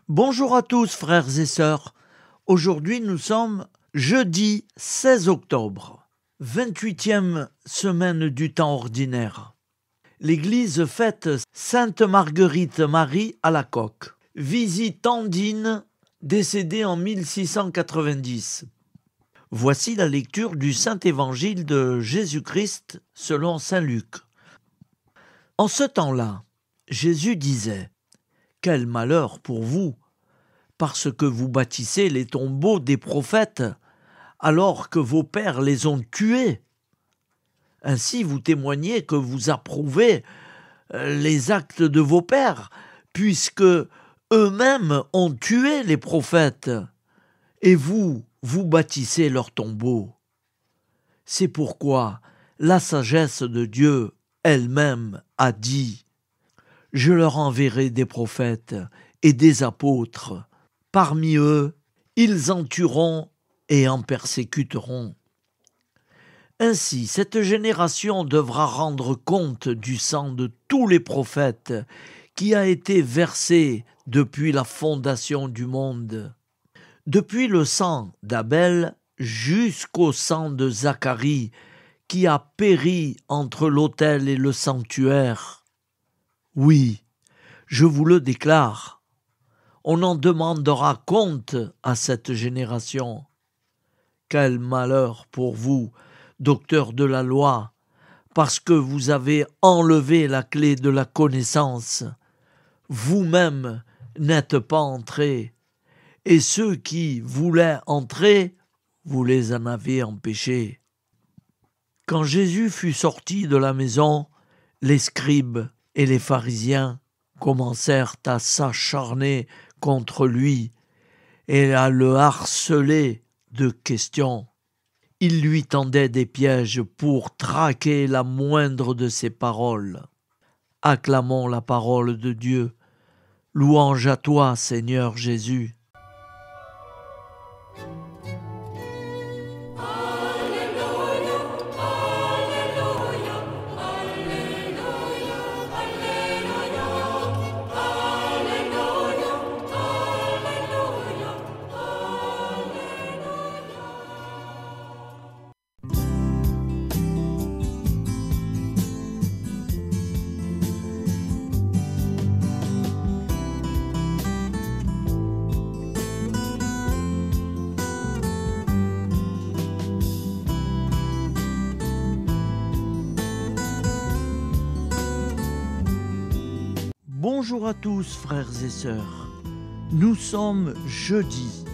Bonjour à tous frères et sœurs. Aujourd'hui nous sommes jeudi 16 octobre, 28e semaine du temps ordinaire. L'Église fête Sainte Marguerite Marie à la coque, visitandine décédée en 1690. Voici la lecture du Saint-Évangile de Jésus-Christ selon saint Luc. En ce temps-là, Jésus disait : « Quel malheur pour vous, parce que vous bâtissez les tombeaux des prophètes, alors que vos pères les ont tués. Ainsi vous témoignez que vous approuvez les actes de vos pères, puisque eux-mêmes ont tué les prophètes, et vous bâtissez leurs tombeaux. C'est pourquoi la sagesse de Dieu elle-même a dit : je leur enverrai des prophètes et des apôtres. Parmi eux, ils en tueront et en persécuteront. Ainsi, cette génération devra rendre compte du sang de tous les prophètes qui a été versé depuis la fondation du monde. Depuis le sang d'Abel jusqu'au sang de Zacharie qui a péri entre l'autel et le sanctuaire. Oui, je vous le déclare, on en demandera compte à cette génération. Quel malheur pour vous, docteurs de la loi, parce que vous avez enlevé la clé de la connaissance. Vous-même n'êtes pas entrés, et ceux qui voulaient entrer, vous les en avez empêchés. Quand Jésus fut sorti de la maison, les scribes et les pharisiens commencèrent à s'acharner contre lui et à le harceler de questions. Ils lui tendaient des pièges pour traquer la moindre de ses paroles. Acclamons la parole de Dieu. Louange à toi, Seigneur Jésus. Bonjour à tous frères et sœurs, nous sommes jeudi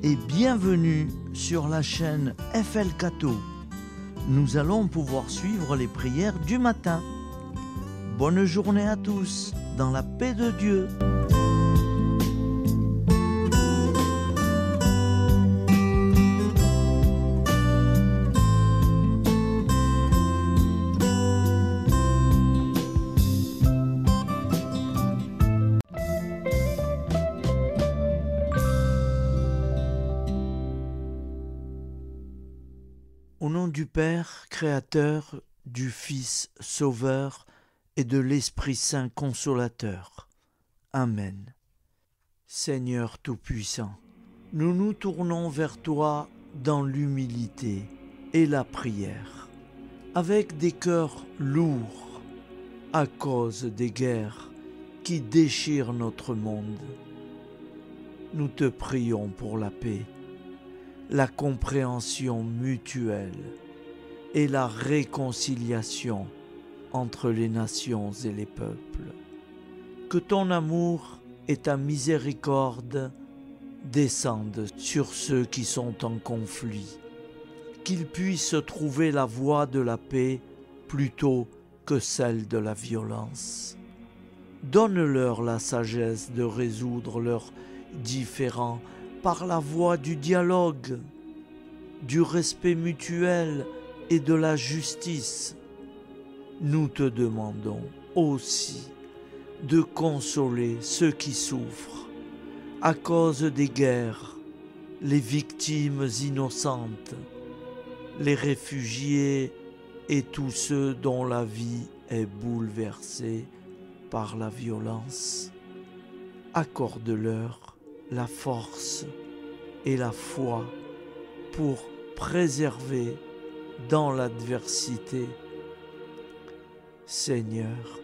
et bienvenue sur la chaîne FL Cato. Nous allons pouvoir suivre les prières du matin. Bonne journée à tous, dans la paix de Dieu. Au nom du Père, Créateur, du Fils, Sauveur et de l'Esprit Saint Consolateur. Amen. Seigneur Tout-Puissant, nous nous tournons vers toi dans l'humilité et la prière, avec des cœurs lourds à cause des guerres qui déchirent notre monde. Nous te prions pour la paix, la compréhension mutuelle et la réconciliation entre les nations et les peuples. Que ton amour et ta miséricorde descendent sur ceux qui sont en conflit, qu'ils puissent trouver la voie de la paix plutôt que celle de la violence. Donne-leur la sagesse de résoudre leurs différends par la voie du dialogue, du respect mutuel et de la justice. Nous te demandons aussi de consoler ceux qui souffrent à cause des guerres, les victimes innocentes, les réfugiés et tous ceux dont la vie est bouleversée par la violence. accorde-leur la force et la foi pour préserver dans l'adversité. Seigneur,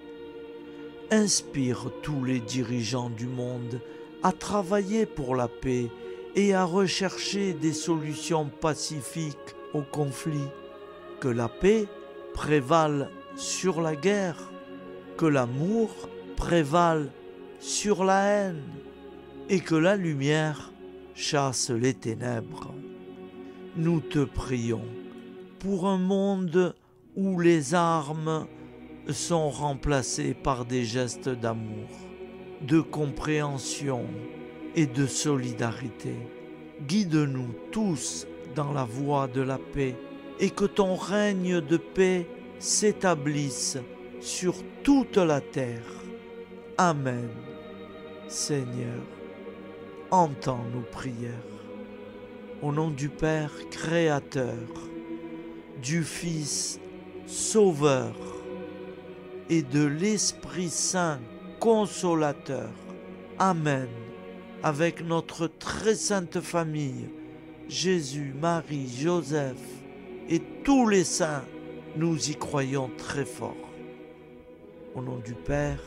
inspire tous les dirigeants du monde à travailler pour la paix et à rechercher des solutions pacifiques aux conflits. Que la paix prévale sur la guerre, que l'amour prévale sur la haine et que la lumière chasse les ténèbres. Nous te prions pour un monde où les armes sont remplacées par des gestes d'amour, de compréhension et de solidarité. Guide-nous tous dans la voie de la paix et que ton règne de paix s'établisse sur toute la terre. Amen. Seigneur, entends nos prières. Au nom du Père Créateur, du Fils Sauveur et de l'Esprit Saint Consolateur. Amen. Avec notre très sainte famille, Jésus, Marie, Joseph et tous les saints, nous y croyons très fort. Au nom du Père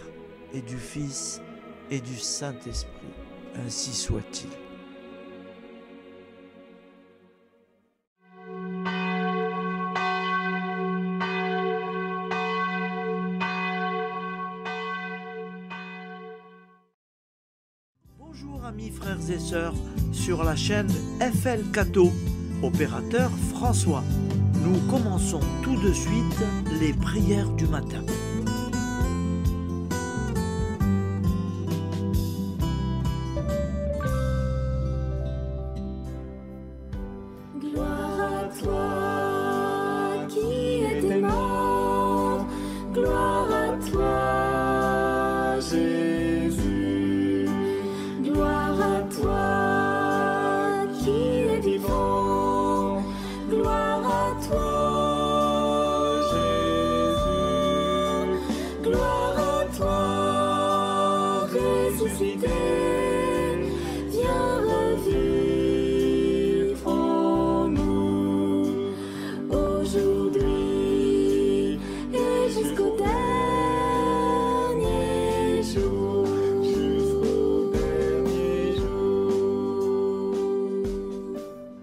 et du Fils et du Saint-Esprit, ainsi soit-il. Bonjour amis frères et sœurs sur la chaîne FL Cato, opérateur François. Nous commençons tout de suite les prières du matin. Gloire à toi qui étais mort, gloire à toi Jésus, gloire à toi qui es vivant, gloire à toi Jésus, gloire à toi ressuscité, viens revivre en nous aujourd'hui et jusqu'au dernier jour.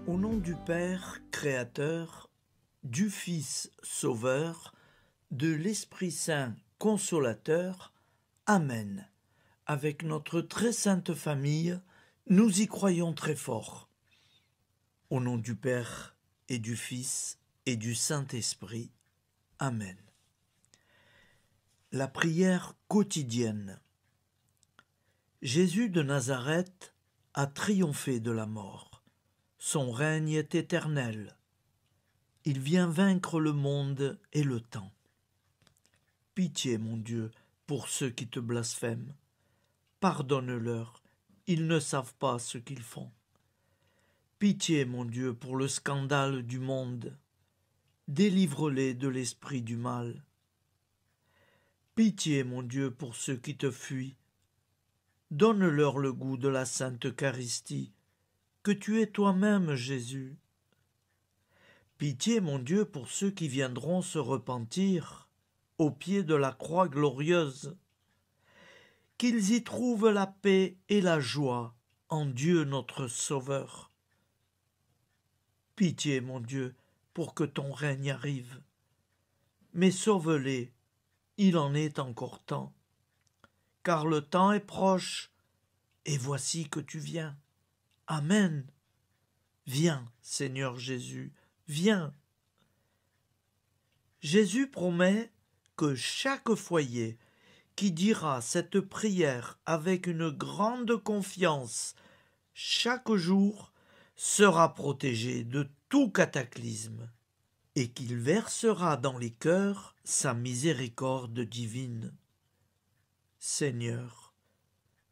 Au nom du Père Créateur, du Fils Sauveur, de l'Esprit Saint Consolateur. Amen. Avec notre très sainte famille, nous y croyons très fort. Au nom du Père et du Fils et du Saint-Esprit. Amen. La prière quotidienne. Jésus de Nazareth a triomphé de la mort. Son règne est éternel. Il vient vaincre le monde et le temps. Pitié, mon Dieu, pour ceux qui te blasphèment. Pardonne-leur, ils ne savent pas ce qu'ils font. Pitié, mon Dieu, pour le scandale du monde. Délivre-les de l'esprit du mal. Pitié, mon Dieu, pour ceux qui te fuient. Donne-leur le goût de la Sainte Eucharistie, que tu es toi-même, Jésus. Pitié, mon Dieu, pour ceux qui viendront se repentir au pied de la croix glorieuse, qu'ils y trouvent la paix et la joie en Dieu notre Sauveur. Pitié, mon Dieu, pour que ton règne arrive. Mais sauve-les, il en est encore temps, car le temps est proche, et voici que tu viens. Amen. Viens, Seigneur Jésus, viens. Jésus promet que chaque foyer qui dira cette prière avec une grande confiance chaque jour sera protégé de tout cataclysme et qu'il versera dans les cœurs sa miséricorde divine. Seigneur,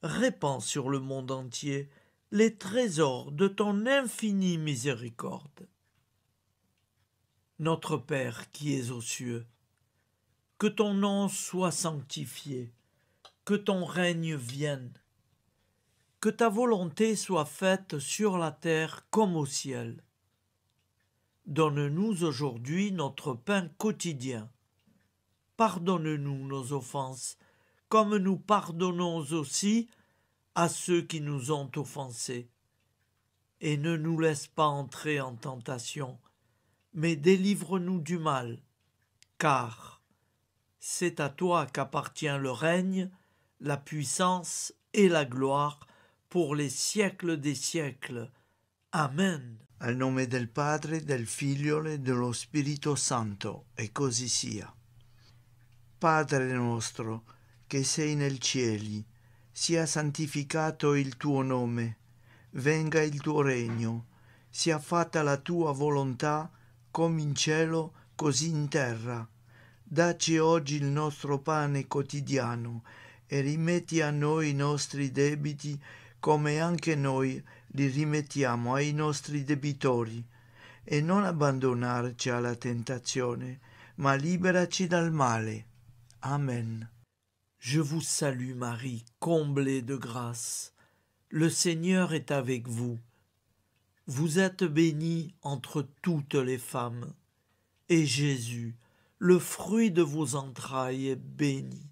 répands sur le monde entier les trésors de ton infinie miséricorde. Notre Père qui es aux cieux, que ton nom soit sanctifié, que ton règne vienne, Que ta volonté soit faite sur la terre comme au ciel. Donne-nous aujourd'hui notre pain quotidien. Pardonne-nous nos offenses, comme nous pardonnons aussi à ceux qui nous ont offensés. Et ne nous laisse pas entrer en tentation, mais délivre-nous du mal, car c'est à toi qu'appartient le règne, la puissance et la gloire pour les siècles des siècles. Amen. Al nome del Padre, del Figlio e dello Spirito Santo, e così sia. Padre nostro, che sei nel cieli, sia santificato il tuo nome, venga il tuo regno, sia fatta la tua volontà, come in cielo, così in terra. Dacci oggi il nostro pane quotidiano e rimetti a noi i nostri debiti, come anche noi li rimettiamo ai nostri debitori, e non abbandonarci alla tentazione, ma liberaci dal male. Amen. Je vous salue Marie, comblée de grâce. Le Seigneur est avec vous. Vous êtes bénie entre toutes les femmes, et Jésus, le fruit de vos entrailles, est béni.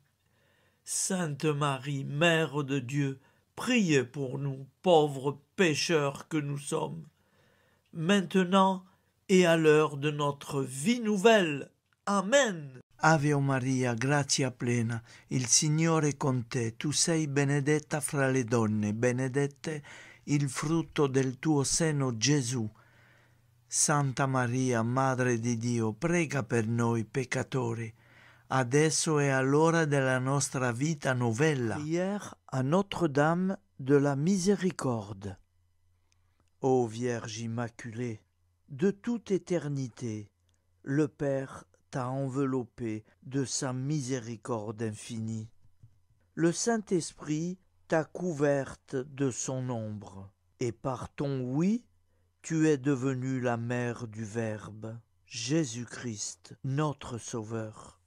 Sainte Marie, Mère de Dieu, priez pour nous, pauvres pécheurs que nous sommes, maintenant et à l'heure de notre vie nouvelle. Amen. Ave Maria, grazia plena, il Signore è con te, tu sei benedetta fra le donne, benedetto il frutto del tuo seno, Gesù. Santa Maria, Madre di Dio, prega per noi peccatori, adesso e all'ora della nostra vita novella. Prière à Notre-Dame de la Miséricorde. Ô Vierge Immaculée, De toute éternité, le Père t'a enveloppé de sa miséricorde infinie. Le Saint-Esprit t'a couverte de son ombre, et par ton oui, tu es devenue la mère du Verbe, Jésus-Christ, notre Sauveur.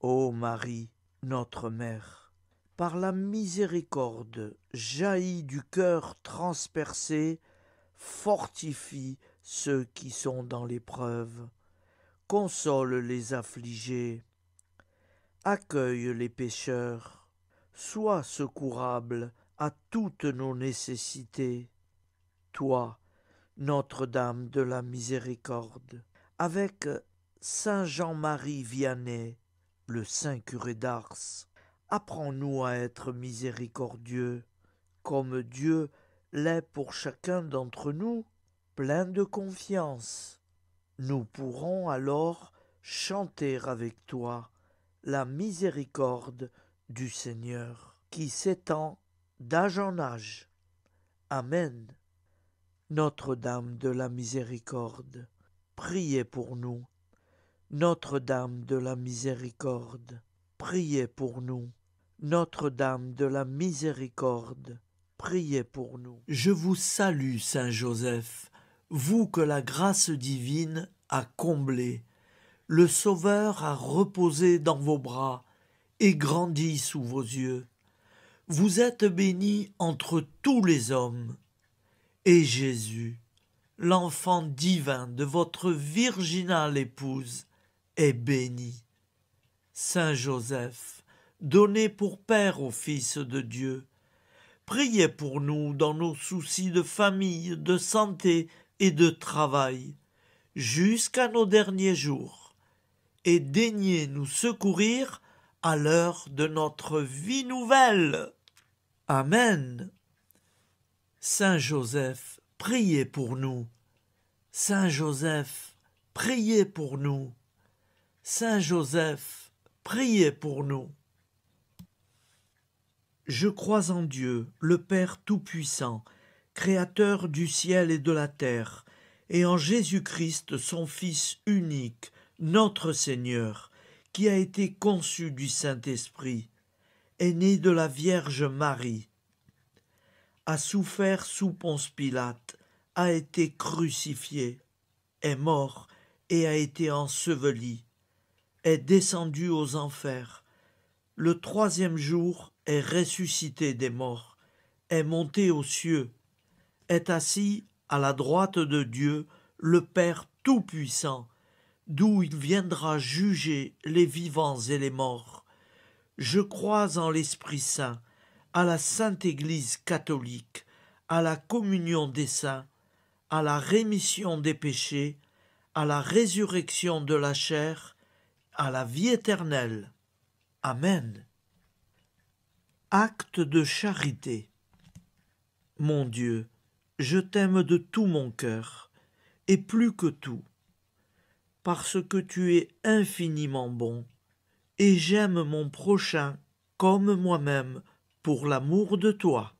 Ô Marie, notre Mère, par la miséricorde jaillie du cœur transpercé, fortifie ceux qui sont dans l'épreuve, console les affligés, accueille les pécheurs, sois secourable à toutes nos nécessités. Toi, Notre-Dame de la Miséricorde, avec Saint Jean-Marie Vianney, le saint curé d'Ars, apprends-nous à être miséricordieux, comme Dieu l'est pour chacun d'entre nous, plein de confiance. Nous pourrons alors chanter avec toi la miséricorde du Seigneur, qui s'étend d'âge en âge. Amen. Notre-Dame de la Miséricorde, priez pour nous. Notre-Dame de la Miséricorde, priez pour nous. Notre-Dame de la Miséricorde, priez pour nous. Je vous salue, Saint Joseph, vous que la grâce divine a comblé. Le Sauveur a reposé dans vos bras et grandi sous vos yeux. Vous êtes béni entre tous les hommes. Et Jésus, l'enfant divin de votre virginale épouse, est béni. Saint Joseph, donné pour Père au Fils de Dieu, priez pour nous dans nos soucis de famille, de santé et de travail, jusqu'à nos derniers jours, et daignez nous secourir à l'heure de notre vie nouvelle. Amen. Saint Joseph, priez pour nous. Saint Joseph, priez pour nous. Saint Joseph, priez pour nous. Je crois en Dieu, le Père Tout-Puissant, Créateur du ciel et de la terre, et en Jésus-Christ, son Fils unique, notre Seigneur, qui a été conçu du Saint-Esprit, est né de la Vierge Marie, a souffert sous Ponce Pilate, a été crucifié, est mort et a été enseveli, est descendu aux enfers, le troisième jour est ressuscité des morts, est monté aux cieux, est assis à la droite de Dieu, le Père Tout-Puissant, d'où il viendra juger les vivants et les morts. Je crois en l'Esprit Saint, à la Sainte Église catholique, à la communion des saints, à la rémission des péchés, à la résurrection de la chair, à la vie éternelle. Amen. Acte de charité. Mon Dieu, je t'aime de tout mon cœur, et plus que tout, parce que tu es infiniment bon, et j'aime mon prochain comme moi-même pour l'amour de toi.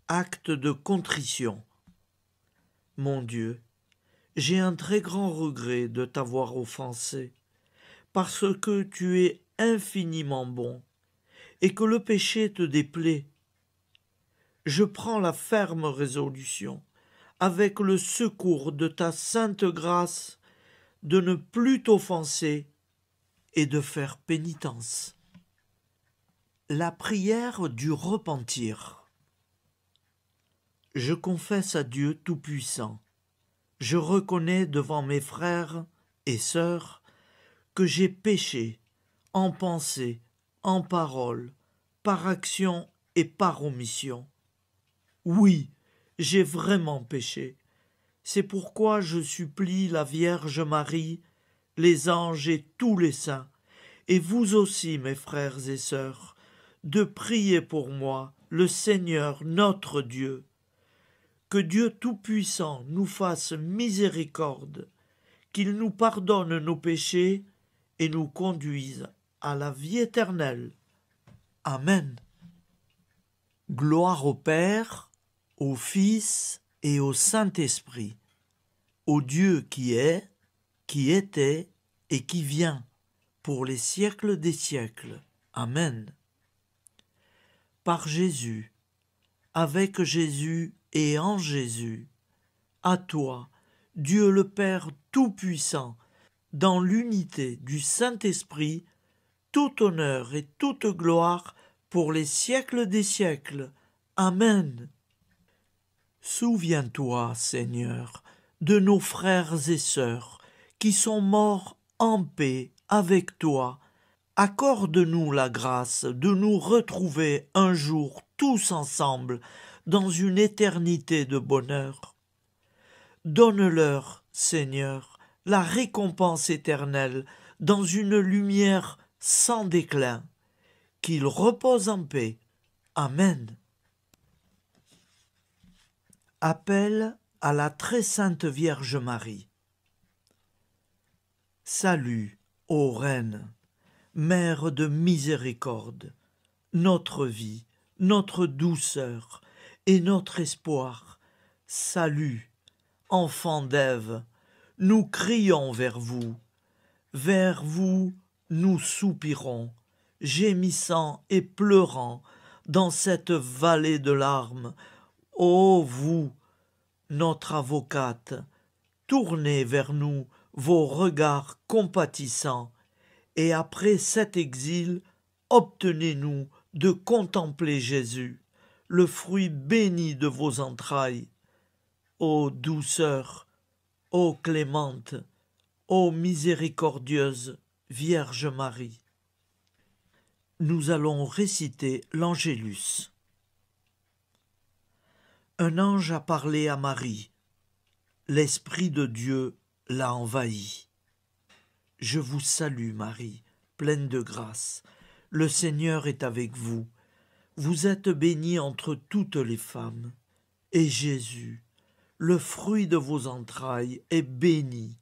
Acte de contrition. Mon Dieu, j'ai un très grand regret de t'avoir offensé, parce que tu es infiniment bon, et que le péché te déplaît. Je prends la ferme résolution, avec le secours de ta sainte grâce, de ne plus t'offenser et de faire pénitence. La prière du repentir. Je confesse à Dieu Tout-Puissant. Je reconnais devant mes frères et sœurs que j'ai péché en pensée, en parole, par action et par omission. Oui, j'ai vraiment péché. C'est pourquoi je supplie la Vierge Marie, les anges et tous les saints, et vous aussi, mes frères et sœurs, de prier pour moi, le Seigneur notre Dieu. Que Dieu Tout-Puissant nous fasse miséricorde, qu'il nous pardonne nos péchés et nous conduise à la vie éternelle. Amen. Gloire au Père, au Fils et au Saint-Esprit, au Dieu qui est, qui était et qui vient, pour les siècles des siècles. Amen. Par Jésus, avec Jésus et en Jésus, à toi, Dieu le Père Tout-Puissant, dans l'unité du Saint-Esprit, tout honneur et toute gloire pour les siècles des siècles. Amen. Souviens-toi, Seigneur, de nos frères et sœurs qui sont morts en paix avec toi. Accorde-nous la grâce de nous retrouver un jour tous ensemble dans une éternité de bonheur. Donne-leur, Seigneur, la récompense éternelle dans une lumière sans déclin. Qu'ils reposent en paix. Amen. Appel à la très sainte Vierge Marie. Salut, ô Reine, Mère de miséricorde, notre vie, notre douceur et notre espoir. Salut, enfant d'Ève, nous crions vers vous nous soupirons, gémissant et pleurant dans cette vallée de larmes. Ô vous, notre avocate, tournez vers nous vos regards compatissants, et après cet exil, obtenez-nous de contempler Jésus, le fruit béni de vos entrailles. Ô douceur, ô clémente, ô miséricordieuse Vierge Marie. Nous allons réciter l'Angélus. Un ange a parlé à Marie. L'Esprit de Dieu l'a envahie. Je vous salue, Marie, pleine de grâce. Le Seigneur est avec vous. Vous êtes bénie entre toutes les femmes. Et Jésus, le fruit de vos entrailles, est béni.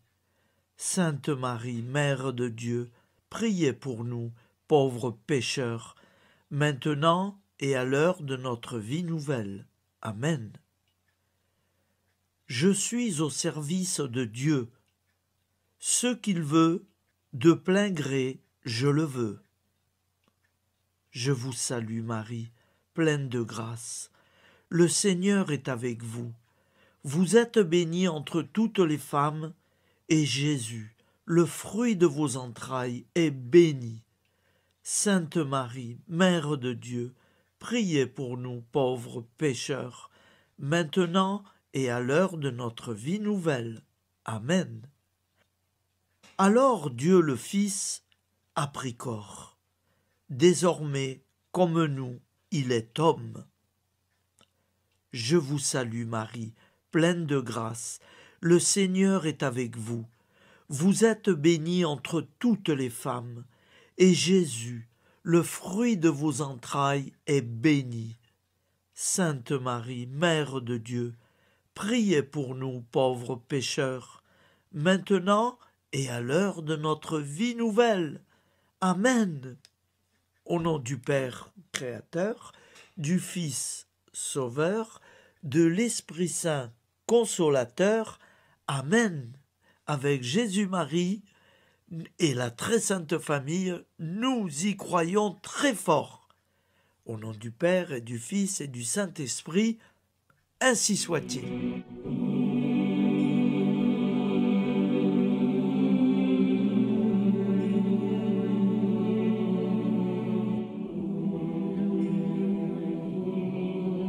Sainte Marie, Mère de Dieu, priez pour nous, pauvres pécheurs, maintenant et à l'heure de notre vie nouvelle. Amen. Je suis au service de Dieu. Ce qu'il veut, de plein gré, je le veux. Je vous salue, Marie, pleine de grâce. Le Seigneur est avec vous. Vous êtes bénie entre toutes les femmes, et Jésus, le fruit de vos entrailles, est béni. Sainte Marie, Mère de Dieu, priez pour nous pauvres pécheurs, maintenant et à l'heure de notre vie nouvelle. Amen. Alors Dieu le Fils a pris corps. Désormais, comme nous, il est homme. Je vous salue Marie, pleine de grâce. Le Seigneur est avec vous. Vous êtes bénie entre toutes les femmes, et Jésus, le fruit de vos entrailles, est béni. Sainte Marie, Mère de Dieu, priez pour nous pauvres pécheurs, maintenant et à l'heure de notre vie nouvelle. Amen. Au nom du Père Créateur, du Fils Sauveur, de l'Esprit Saint Consolateur. Amen. Avec Jésus-Marie et la très sainte famille, nous y croyons très fort. Au nom du Père et du Fils et du Saint-Esprit, ainsi soit-il.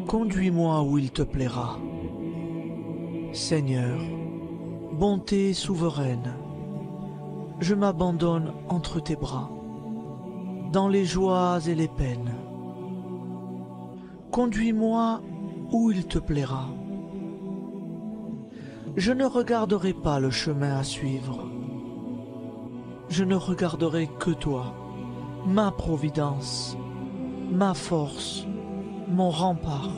Conduis-moi où il te plaira. Seigneur, bonté souveraine, je m'abandonne entre tes bras, dans les joies et les peines. Conduis-moi où il te plaira. Je ne regarderai pas le chemin à suivre. Je ne regarderai que toi, ma providence, ma force, mon rempart.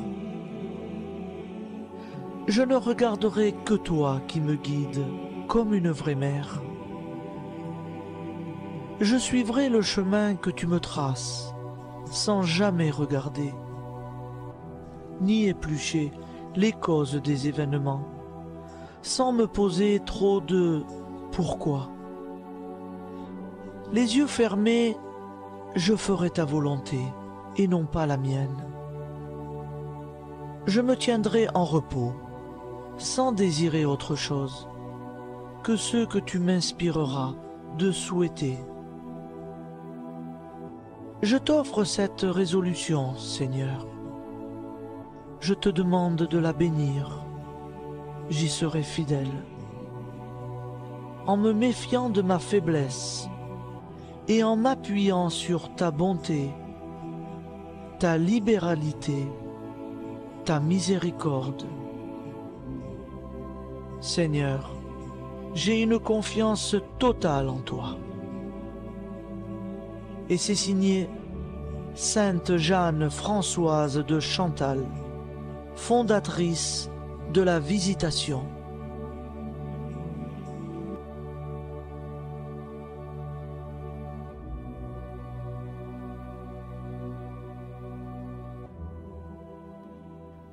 Je ne regarderai que toi qui me guides comme une vraie mère. Je suivrai le chemin que tu me traces, sans jamais regarder, ni éplucher les causes des événements, sans me poser trop de « pourquoi ». Les yeux fermés, je ferai ta volonté et non pas la mienne. Je me tiendrai en repos, sans désirer autre chose que ce que tu m'inspireras de souhaiter. Je t'offre cette résolution, Seigneur. Je te demande de la bénir. J'y serai fidèle. En me méfiant de ma faiblesse et en m'appuyant sur ta bonté, ta libéralité, ta miséricorde. Seigneur, j'ai une confiance totale en toi. Et c'est signé Sainte Jeanne Françoise de Chantal, fondatrice de la Visitation.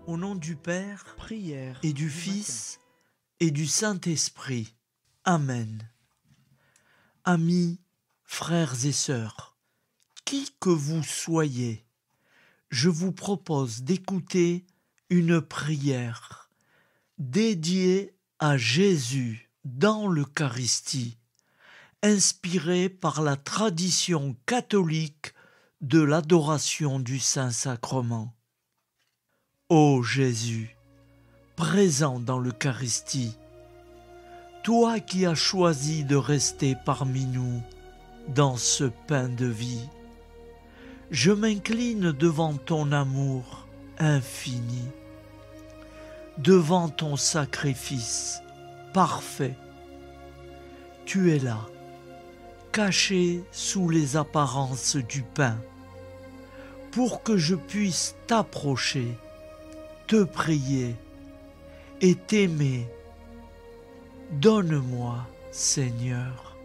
Au nom du Père Prière et du Fils et du Saint-Esprit. Amen. Amis, frères et sœurs, qui que vous soyez, je vous propose d'écouter une prière dédiée à Jésus dans l'Eucharistie, inspirée par la tradition catholique de l'adoration du Saint-Sacrement. Ô Jésus, présent dans l'Eucharistie, toi qui as choisi de rester parmi nous dans ce pain de vie, je m'incline devant ton amour infini, devant ton sacrifice parfait. Tu es là, caché sous les apparences du pain, pour que je puisse t'approcher, te prier et t'aimer. Donne-moi, Seigneur,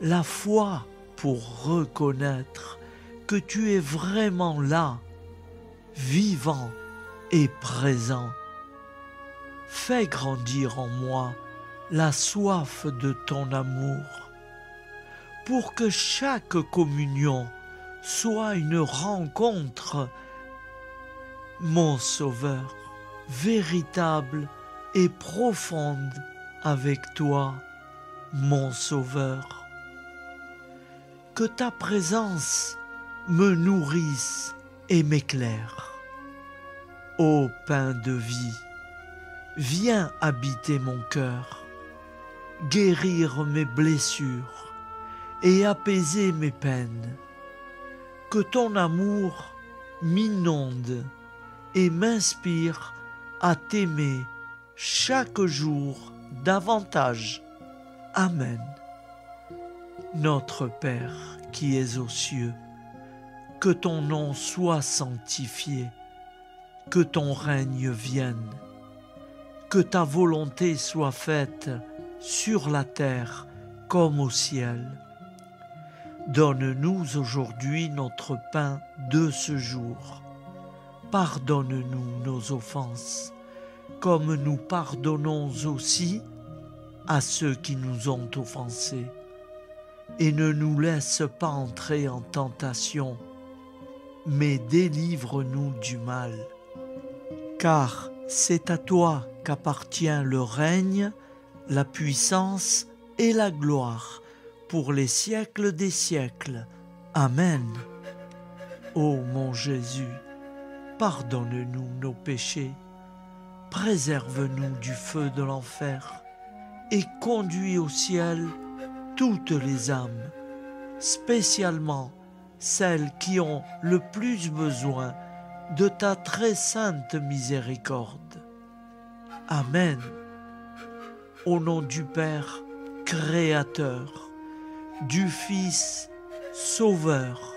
la foi pour reconnaître que tu es vraiment là, vivant et présent. Fais grandir en moi la soif de ton amour, pour que chaque communion soit une rencontre, mon Sauveur, véritable et profonde avec toi, mon Sauveur. Que ta présence me nourrisse et m'éclaire. Ô pain de vie, viens habiter mon cœur, guérir mes blessures et apaiser mes peines. Que ton amour m'inonde et m'inspire à t'aimer chaque jour davantage. Amen. Notre Père qui es aux cieux, que ton nom soit sanctifié, que ton règne vienne, que ta volonté soit faite sur la terre comme au ciel. Donne-nous aujourd'hui notre pain de ce jour. Pardonne-nous nos offenses, comme nous pardonnons aussi à ceux qui nous ont offensés. Et ne nous laisse pas entrer en tentation, mais délivre-nous du mal. Car c'est à toi qu'appartient le règne, la puissance et la gloire pour les siècles des siècles. Amen. Ô mon Jésus, pardonne-nous nos péchés, préserve-nous du feu de l'enfer et conduis au ciel toutes les âmes, spécialement celles qui ont le plus besoin de ta très sainte miséricorde. Amen. Au nom du Père Créateur, du Fils Sauveur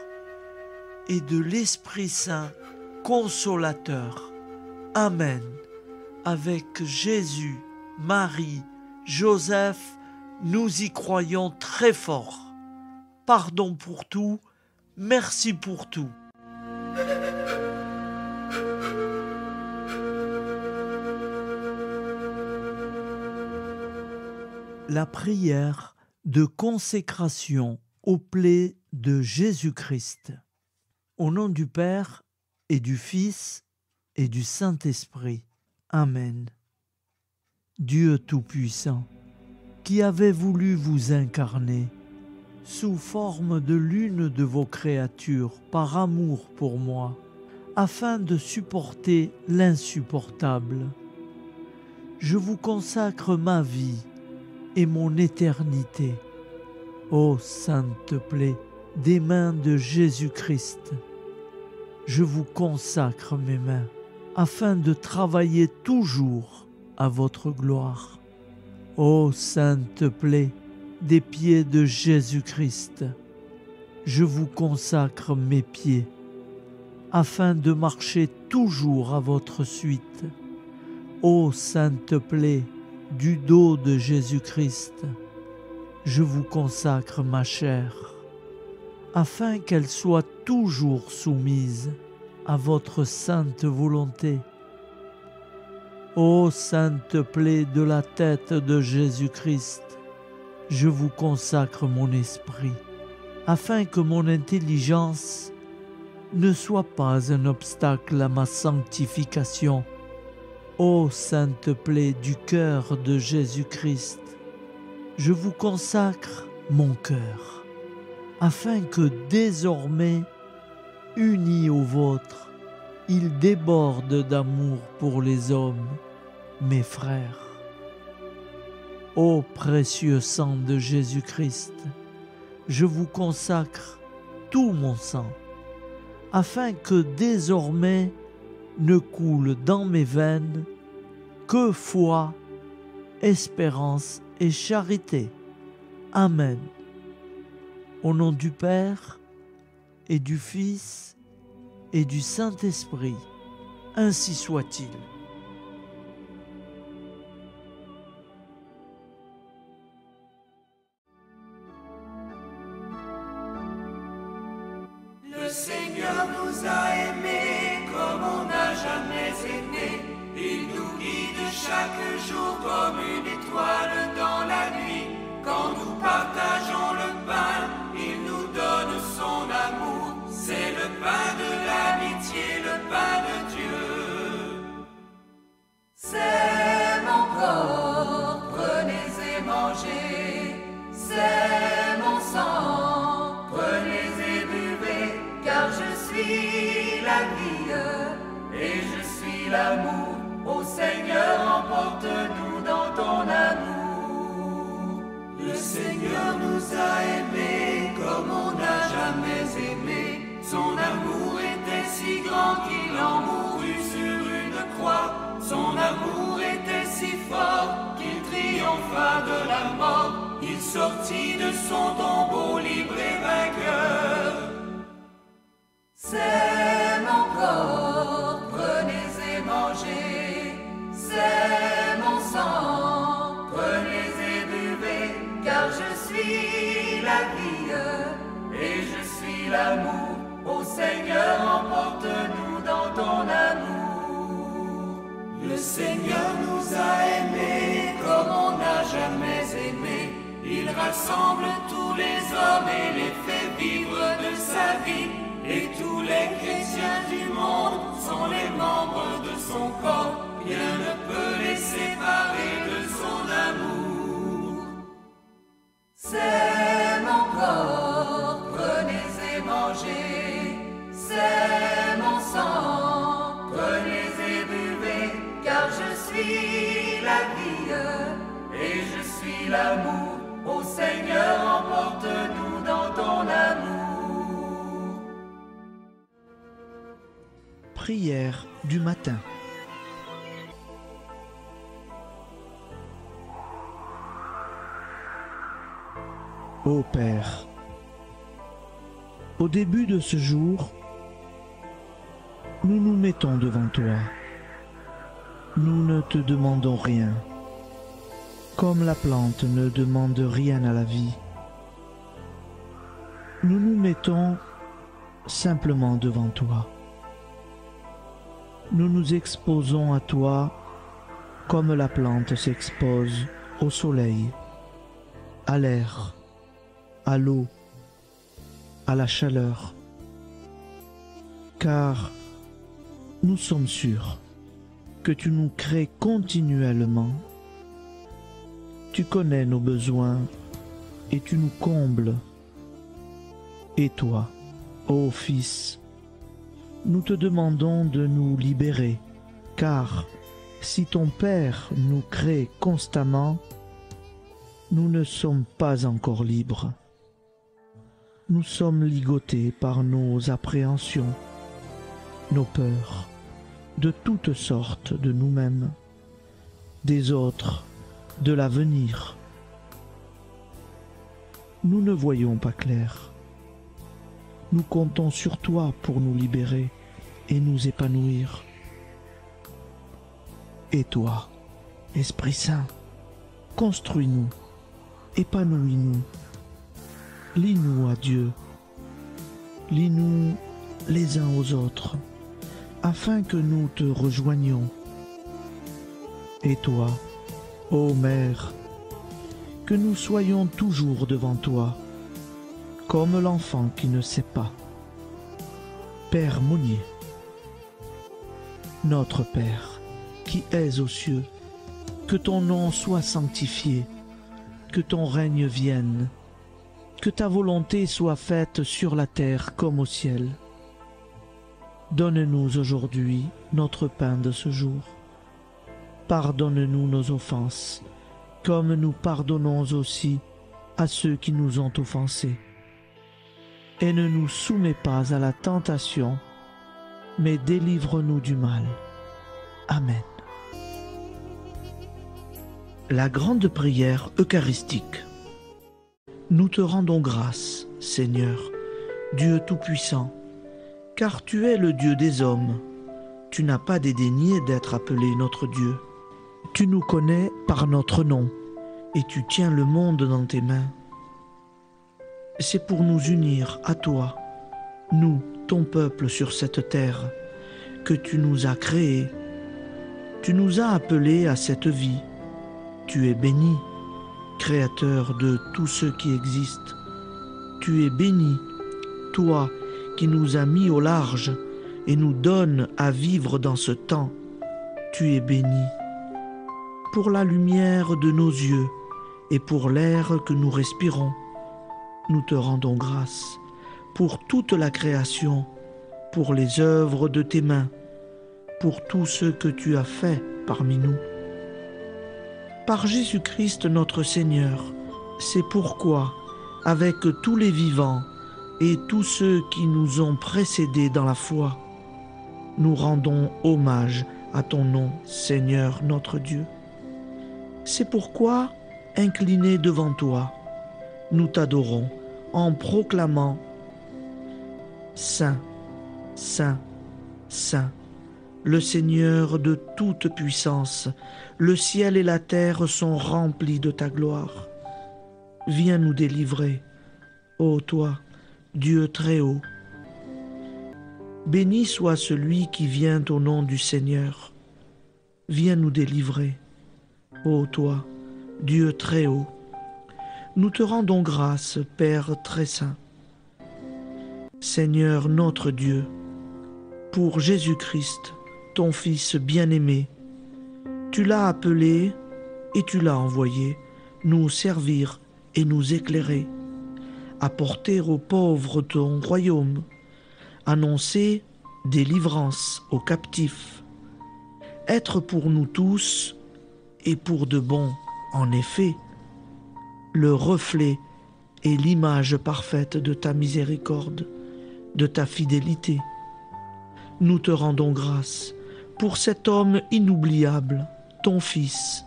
et de l'Esprit Saint Consolateur. Amen. Avec Jésus, Marie, Joseph, nous y croyons très fort. Pardon pour tout, merci pour tout. La prière de consécration aux plaies de Jésus-Christ. Au nom du Père et du Fils et du Saint-Esprit. Amen. Dieu Tout-Puissant, qui avez voulu vous incarner sous forme de l'une de vos créatures par amour pour moi, afin de supporter l'insupportable. Je vous consacre ma vie et mon éternité. Ô sainte plaie des mains de Jésus-Christ, je vous consacre mes mains, afin de travailler toujours à votre gloire. Ô sainte plaie des pieds de Jésus-Christ, je vous consacre mes pieds, afin de marcher toujours à votre suite. Ô sainte plaie du dos de Jésus-Christ, je vous consacre ma chair, afin qu'elle soit toujours soumise à votre sainte volonté. Ô sainte plaie de la tête de Jésus-Christ, je vous consacre mon esprit, afin que mon intelligence ne soit pas un obstacle à ma sanctification. Ô sainte plaie du cœur de Jésus-Christ, je vous consacre mon cœur, afin que désormais, uni au vôtre, il déborde d'amour pour les hommes, mes frères. Ô précieux sang de Jésus-Christ, je vous consacre tout mon sang, afin que désormais ne coule dans mes veines que foi, espérance et charité. Amen. Au nom du Père et du Fils et du Saint-Esprit, ainsi soit-il. Le Seigneur nous a aimés comme on n'a jamais aimé. Il nous guide chaque jour comme une étoile dans la nuit. Quand nous partageons le pain, il nous donne son amour. C'est le pain de l'amitié, le pain de Dieu. C'est mon corps, prenez et mangez. C'est mon sang, prenez et buvez, car je suis la Ô Seigneur, emporte-nous dans ton amour. Le Seigneur nous a aimés comme on n'a jamais aimé. Son amour était si grand qu'il en mourut sur une croix. Son amour était si fort qu'il triompha de la mort. Il sortit de son tombeau libre et vainqueur. C'est mon corps, prenez et mangez. C'est mon sang, prenez et buvez. Car je suis la vie et je suis l'amour. Ô Seigneur, emporte-nous dans ton amour. Le Seigneur nous a aimés comme on n'a jamais aimé. Il rassemble tous les hommes et les fait vivre de sa vie. Et tous les chrétiens du monde sont les membres de son corps. Rien ne peut les séparer de son amour. C'est mon corps, prenez et mangez. C'est mon sang, prenez et buvez. Car je suis la vie et je suis l'amour. Ô Seigneur, emporte-nous dans ton amour. Prière du matin. Ô Père, au début de ce jour, nous nous mettons devant toi. Nous ne te demandons rien. Comme la plante ne demande rien à la vie, nous nous mettons simplement devant toi. Nous nous exposons à toi comme la plante s'expose au soleil, à l'air, à l'eau, à la chaleur. Car nous sommes sûrs que tu nous crées continuellement. Tu connais nos besoins et tu nous combles. Et toi, ô Fils, nous te demandons de nous libérer, car si ton Père nous crée constamment, nous ne sommes pas encore libres. Nous sommes ligotés par nos appréhensions, nos peurs, de toutes sortes de nous-mêmes, des autres, de l'avenir. Nous ne voyons pas clair. Nous comptons sur toi pour nous libérer et nous épanouir. Et toi, Esprit Saint, construis-nous, épanouis-nous, lie-nous à Dieu, lie-nous les uns aux autres, afin que nous te rejoignions. Et toi, ô Mère, que nous soyons toujours devant toi, comme l'enfant qui ne sait pas. Père Monnier, notre Père, qui es aux cieux, que ton nom soit sanctifié, que ton règne vienne, que ta volonté soit faite sur la terre comme au ciel. Donne-nous aujourd'hui notre pain de ce jour. Pardonne-nous nos offenses, comme nous pardonnons aussi à ceux qui nous ont offensés. Et ne nous soumets pas à la tentation, mais délivre-nous du mal. Amen. La grande prière eucharistique. Nous te rendons grâce, Seigneur, Dieu Tout-Puissant, car tu es le Dieu des hommes. Tu n'as pas dédaigné d'être appelé notre Dieu. Tu nous connais par notre nom, et tu tiens le monde dans tes mains. C'est pour nous unir à toi, nous, ton peuple sur cette terre, que tu nous as créés. Tu nous as appelés à cette vie. Tu es béni, Créateur de tout ce qui existe. Tu es béni, toi qui nous as mis au large et nous donnes à vivre dans ce temps. Tu es béni. Pour la lumière de nos yeux et pour l'air que nous respirons, nous te rendons grâce. Pour toute la création, pour les œuvres de tes mains, pour tout ce que tu as fait parmi nous. Par Jésus-Christ notre Seigneur, c'est pourquoi, avec tous les vivants et tous ceux qui nous ont précédés dans la foi, nous rendons hommage à ton nom, Seigneur notre Dieu. C'est pourquoi, inclinés devant toi, nous t'adorons en proclamant « Saint, Saint, Saint, le Seigneur de toute puissance, le ciel et la terre sont remplis de ta gloire. Viens nous délivrer, ô toi, Dieu très haut. Béni soit celui qui vient au nom du Seigneur. Viens nous délivrer, ô toi, Dieu très haut. Nous te rendons grâce, Père très saint. Seigneur notre Dieu, pour Jésus-Christ, ton Fils bien-aimé, tu l'as appelé et tu l'as envoyé nous servir et nous éclairer, apporter aux pauvres ton royaume, annoncer délivrance aux captifs, être pour nous tous et pour de bon, en effet, le reflet et l'image parfaite de ta miséricorde, de ta fidélité. Nous te rendons grâce pour cet homme inoubliable, ton Fils,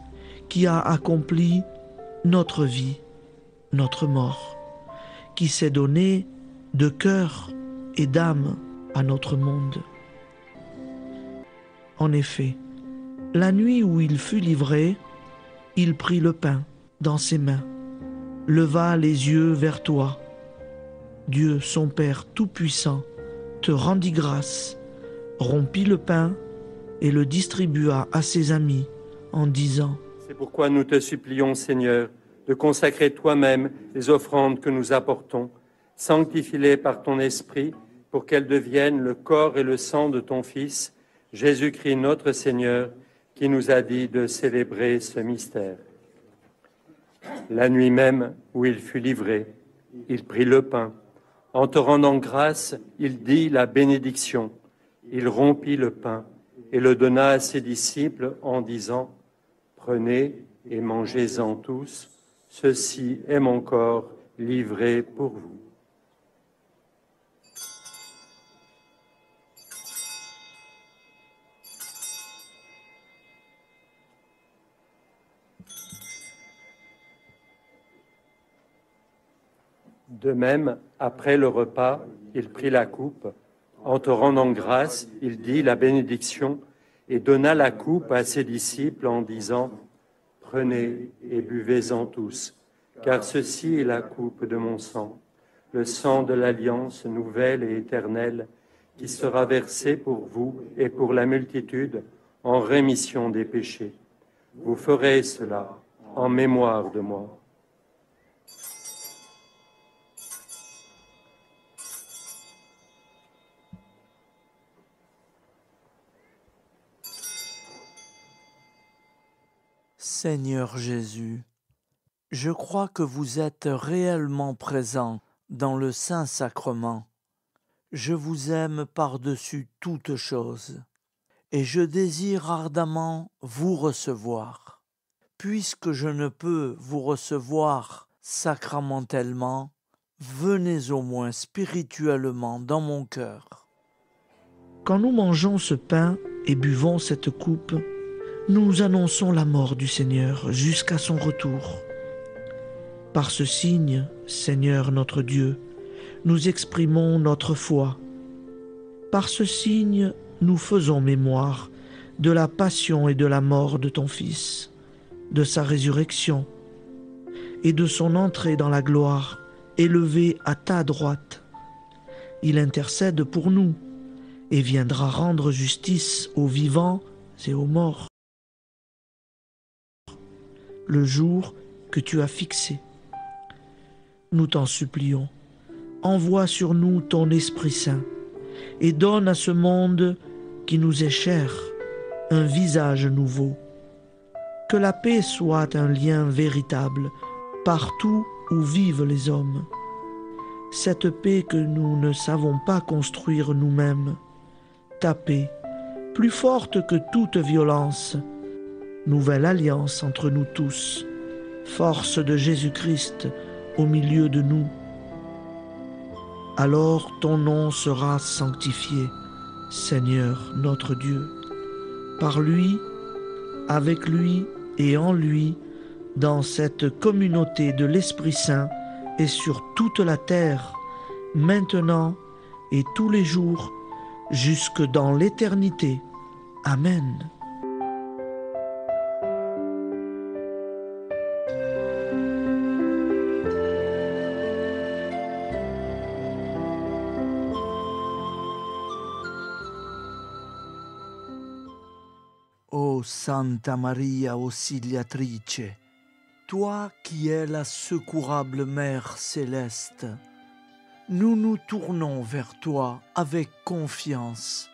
qui a accompli notre vie, notre mort, qui s'est donné de cœur et d'âme à notre monde. En effet, la nuit où il fut livré, il prit le pain dans ses mains, leva les yeux vers toi. Dieu, son Père Tout-Puissant, te rendit grâce, rompit le pain et le distribua à ses amis en disant « C'est pourquoi nous te supplions, Seigneur, de consacrer toi-même les offrandes que nous apportons, sanctifie-les par ton Esprit, pour qu'elles deviennent le corps et le sang de ton Fils, Jésus-Christ notre Seigneur, qui nous a dit de célébrer ce mystère. La nuit même où il fut livré, il prit le pain. En te rendant grâce, il dit la bénédiction. Il rompit le pain et le donna à ses disciples en disant « Prenez et mangez-en tous, ceci est mon corps livré pour vous. » De même, après le repas, il prit la coupe. En te rendant grâce, il dit la bénédiction et donna la coupe à ses disciples en disant « Prenez et buvez-en tous, car ceci est la coupe de mon sang, le sang de l'alliance nouvelle et éternelle, qui sera versé pour vous et pour la multitude en rémission des péchés. Vous ferez cela en mémoire de moi. » Seigneur Jésus, je crois que vous êtes réellement présent dans le Saint-Sacrement. Je vous aime par-dessus toute chose et je désire ardemment vous recevoir. Puisque je ne peux vous recevoir sacramentellement, venez au moins spirituellement dans mon cœur. Quand nous mangeons ce pain et buvons cette coupe, nous annonçons la mort du Seigneur jusqu'à son retour. Par ce signe, Seigneur notre Dieu, nous exprimons notre foi. Par ce signe, nous faisons mémoire de la passion et de la mort de ton Fils, de sa résurrection et de son entrée dans la gloire, élevé à ta droite. Il intercède pour nous et viendra rendre justice aux vivants et aux morts. Le jour que tu as fixé. Nous t'en supplions, envoie sur nous ton Esprit Saint et donne à ce monde qui nous est cher un visage nouveau. Que la paix soit un lien véritable partout où vivent les hommes. Cette paix que nous ne savons pas construire nous-mêmes, ta paix, plus forte que toute violence, nouvelle alliance entre nous tous, force de Jésus-Christ au milieu de nous. Alors ton nom sera sanctifié, Seigneur notre Dieu. Par lui, avec lui et en lui, dans cette communauté de l'Esprit Saint et sur toute la terre, maintenant et tous les jours, jusque dans l'éternité. Amen. Ô Santa Maria Auxiliatrice, toi qui es la secourable Mère céleste, nous nous tournons vers toi avec confiance,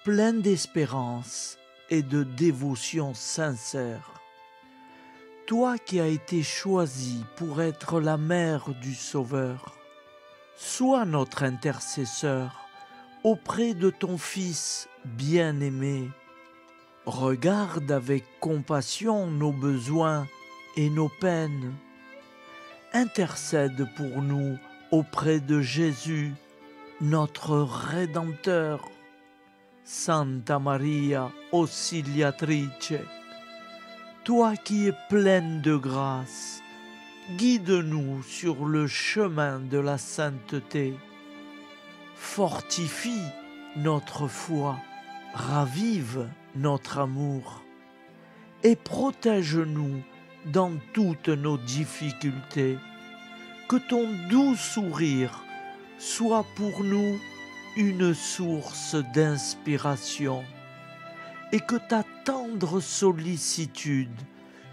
plein d'espérance et de dévotion sincère. Toi qui as été choisie pour être la mère du Sauveur, sois notre intercesseur auprès de ton Fils bien-aimé. Regarde avec compassion nos besoins et nos peines. Intercède pour nous auprès de Jésus, notre Rédempteur. Santa Maria Auxiliatrice, toi qui es pleine de grâce, guide-nous sur le chemin de la sainteté. Fortifie notre foi, ravive notre amour et protège-nous dans toutes nos difficultés. Que ton doux sourire soit pour nous une source d'inspiration et que ta tendre sollicitude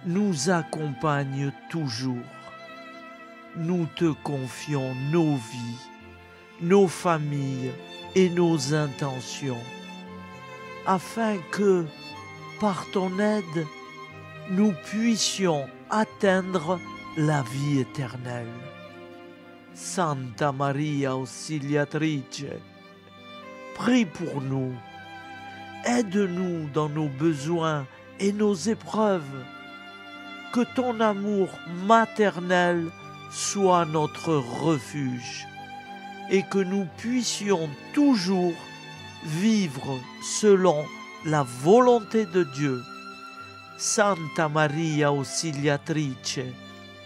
nous accompagne toujours. Nous te confions nos vies, nos familles et nos intentions, afin que, par ton aide, nous puissions atteindre la vie éternelle. Santa Maria Auxiliatrice, prie pour nous, aide-nous dans nos besoins et nos épreuves, que ton amour maternel soit notre refuge et que nous puissions toujours vivre selon la volonté de Dieu. Santa Maria Auxiliatrice,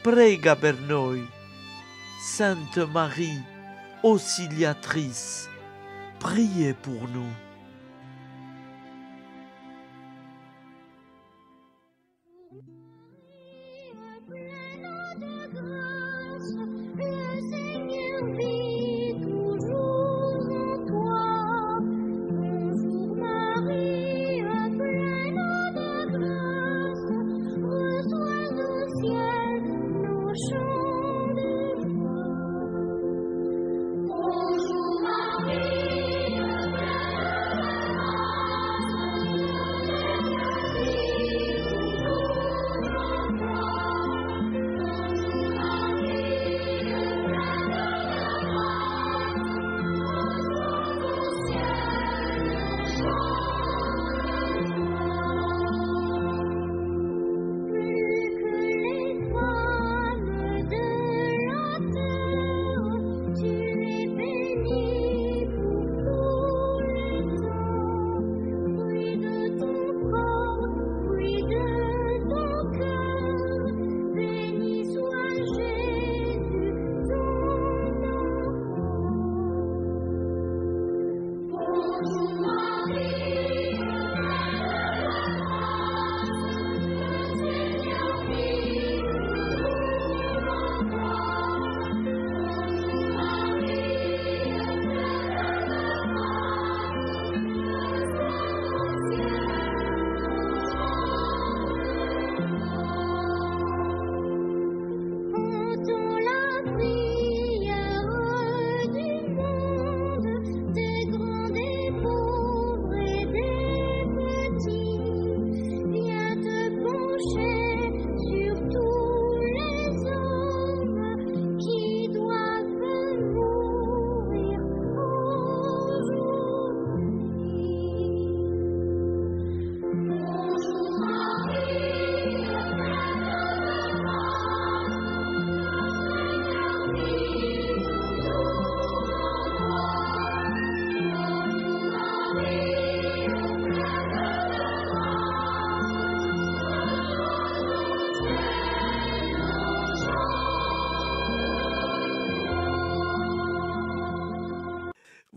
prega per noi. Sainte Marie, Auxiliatrice, priez pour nous.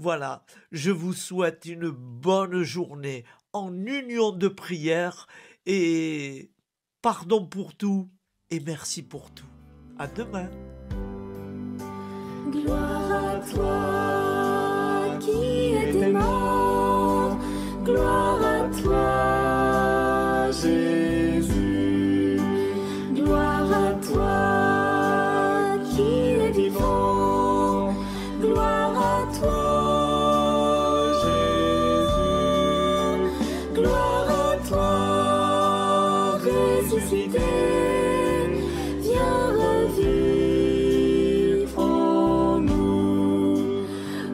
Voilà, je vous souhaite une bonne journée en union de prière et pardon pour tout et merci pour tout. À demain. Gloire à toi qui es mort, gloire à toi Jésus, gloire à toi qui es vivant, gloire à toi Jésus, gloire à toi ressuscité, viens revivre en nous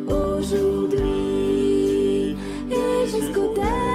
aujourd'hui et jusqu'au dernier.